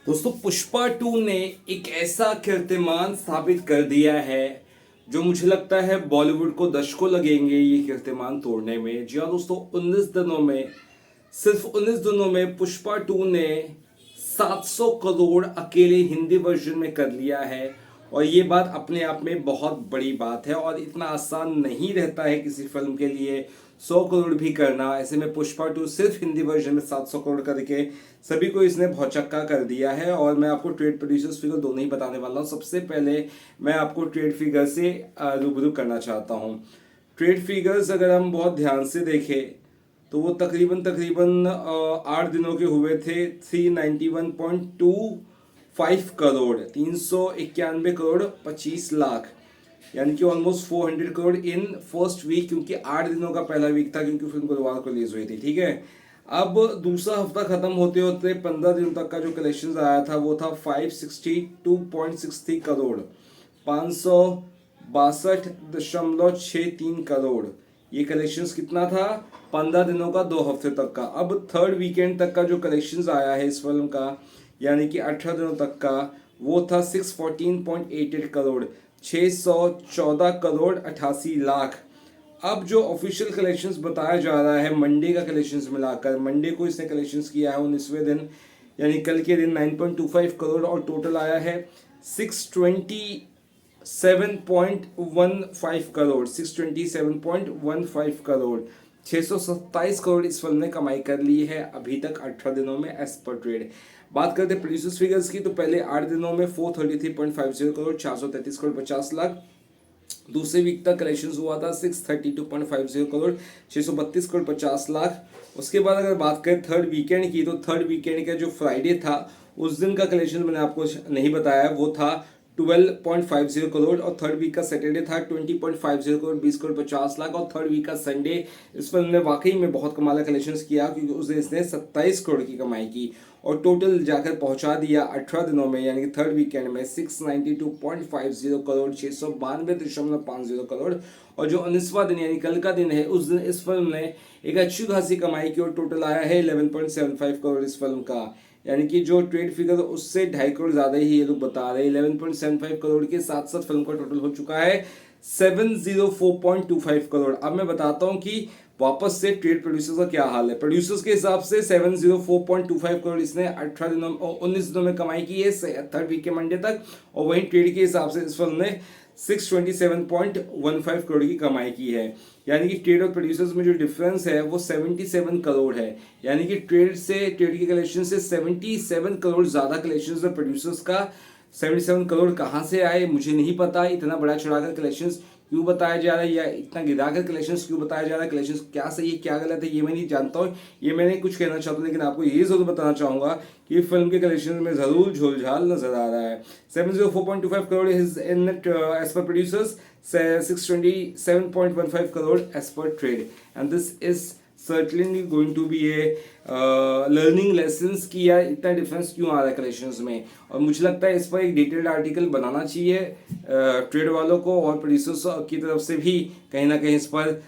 दोस्तों पुष्पा 2 ने एक ऐसा कीर्तिमान स्थापित कर दिया है जो मुझे लगता है बॉलीवुड को दशकों लगेंगे ये कीर्तिमान तोड़ने में। जी हाँ दोस्तों, 19 दिनों में, सिर्फ 19 दिनों में पुष्पा 2 ने 700 करोड़ अकेले हिंदी वर्जन में कर लिया है। और ये बात अपने आप में बहुत बड़ी बात है और इतना आसान नहीं रहता है किसी फिल्म के लिए 100 करोड़ भी करना। ऐसे में पुष्पा 2 सिर्फ हिंदी वर्जन में 700 करोड़ करके सभी को इसने भौचक्का कर दिया है। और मैं आपको ट्रेड प्रोड्यूसर्स फिगर दोनों ही बताने वाला हूँ। सबसे पहले मैं आपको ट्रेड फिगर से रूबरू करना चाहता हूँ। ट्रेड फिगर्स अगर हम बहुत ध्यान से देखें तो वो तकरीबन तकरीबन 8 दिनों के हुए थे। 391.25 करोड़, 391 करोड़ 25 लाख, यानी कि almost 400 crore in first week, क्योंकि 8 दिनों का पहला वीक था, क्योंकि फिल्म गुरुवार को रिलीज हुई थी। ठीक है, अब दूसरा हफ्ता खत्म होते होते 15 दिनों तक का जो कलेक्शन आया था वो था 562.63 करोड़, 562.63 करोड़। ये कलेक्शंस कितना था? 15 दिनों का, 2 हफ्ते तक का। अब थर्ड वीकेंड तक का जो कलेक्शंस आया है इस फिल्म का, यानी कि 18 दिनों तक का, वो था 614.88 करोड़, 614 करोड़ 88 लाख। अब जो ऑफिशियल कलेक्शंस बताया जा रहा है मंडे का कलेक्शंस मिलाकर, मंडे को इसने कलेक्शंस किया है 19वें दिन, यानी कल के दिन 9.25 करोड़, और टोटल आया है 627.15 करोड़, 627.15 करोड़, 627 करोड़ इस फिल्म ने कमाई कर ली है अभी तक 18 दिनों में एज पर ट्रेड। बात करते हैं प्रोड्यूसर्स फिगर्स की, तो पहले 8 दिनों में 433.50 करोड़, 433 करोड़ 50 लाख। दूसरे वीक तक कलेक्शन हुआ था 632.50 करोड़, 632 करोड़ 50 लाख। उसके बाद अगर बात करें थर्ड वीकेंड की, तो थर्ड वीकेंड का जो फ्राइडे था उस दिन का कलेक्शन मैंने आपको नहीं बताया, वो था 12.50 करोड़, और थर्ड वीक का सैटरडे था 20.50 करोड़, 20 करोड़ 50 लाख। और थर्ड वीक का संडे इस फिल्म ने वाकई में बहुत कमाल कलेक्शन किया, क्योंकि उस दिन इसने 27 करोड़ की कमाई की और टोटल जाकर पहुंचा दिया 18 दिनों में, यानी कि थर्ड वीकेंड में 692.50 करोड़, 692.50 करोड़। और जो 19वां दिन यानी कल का दिन है, उस दिन इस फिल्म ने एक अच्छी खासी कमाई की और टोटल आया है 11.75 करोड़ इस फिल्म का, यानी कि जो ट्रेड फिगर उससे 2.5 करोड़ ज्यादा ही ये लोग बता रहे हैं। 11.75 करोड़ के साथ साथ फिल्म का टोटल हो चुका है 704.25 करोड़। अब मैं बताता हूं कि वापस से ट्रेड प्रोड्यूसर्स का क्या हाल है। प्रोड्यूसर्स के हिसाब से 704.25 करोड़ इसने 18 दिनों 19 दिनों में कमाई की है थर्ड वीक के मंडे तक, और वहीं ट्रेड के हिसाब से इस फिल्म ने 627.15 करोड़ की कमाई की है, यानी कि ट्रेड और प्रोड्यूसर्स में जो डिफरेंस है वो 77 करोड़ है। यानी कि ट्रेड की कलेक्शन से 77 करोड़ ज्यादा कलेक्शन है प्रोड्यूसर्स का। 77 करोड़ कहाँ से आए मुझे नहीं पता। इतना बड़ा चढ़ाकर कलेक्शंस क्यों बताया जा रहा है, या इतना गिराकर कलेक्शंस क्यों बताया जा रहा है, कलेक्शंस क्या सही है क्या गलत है ये मैं नहीं जानता हूँ, ये मैं नहीं कुछ कहना चाहता, लेकिन आपको ये जरूर बताना चाहूंगा कि फिल्म के कलेक्शन में जरूर झोलझाल नजर आ रहा है। 704.25 crore is in as per producers, 627.15 crore as per trade, and this is certainly going to be a learning lessons कि यार इतना डिफरेंस क्यों आ रहा है कलेक्शंस में। और मुझे लगता है इस पर एक डिटेल्ड आर्टिकल बनाना चाहिए ट्रेड वालों को, और प्रोड्यूसर्स की तरफ से भी कहीं ना कहीं इस पर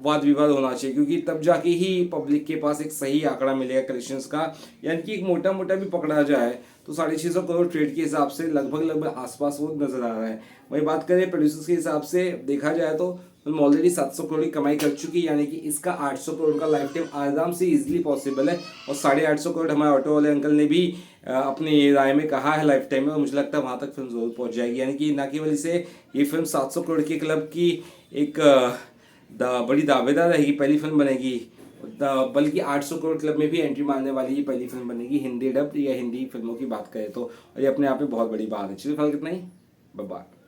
वाद विवाद होना चाहिए, क्योंकि तब जाके ही पब्लिक के पास एक सही आंकड़ा मिलेगा कलेक्शंस का। यानी कि एक मोटा मोटा भी पकड़ा जाए तो 650 करोड़ ट्रेड के हिसाब से लगभग आसपास वो नजर आ रहा है। वही बात करें प्रोड्यूसर्स के हिसाब से देखा जाए तो फिल्म ऑलरेडी 700 करोड़ की कमाई कर चुकी है, यानी कि इसका 800 करोड़ का लाइफ टाइम आराम से इजीली पॉसिबल है। और 850 करोड़ हमारे ऑटो वाले अंकल ने भी अपनी राय में कहा है लाइफ टाइम में, और मुझे लगता है वहां तक फिल्म जरूर पहुंच जाएगी। यानी कि ना केवल इसे ये फिल्म 700 करोड़ के क्लब की एक बड़ी दावेदार रहेगी, पहली फिल्म बनेगी, बल्कि 800 करोड़ क्लब में भी एंट्री मारने वाली ये पहली फिल्म बनेगी हिंदी डब या हिंदी फिल्मों की बात करें तो। और ये अपने आप में बहुत बड़ी बात है। चलिए फिलहाल कितना ही, बाय बाय।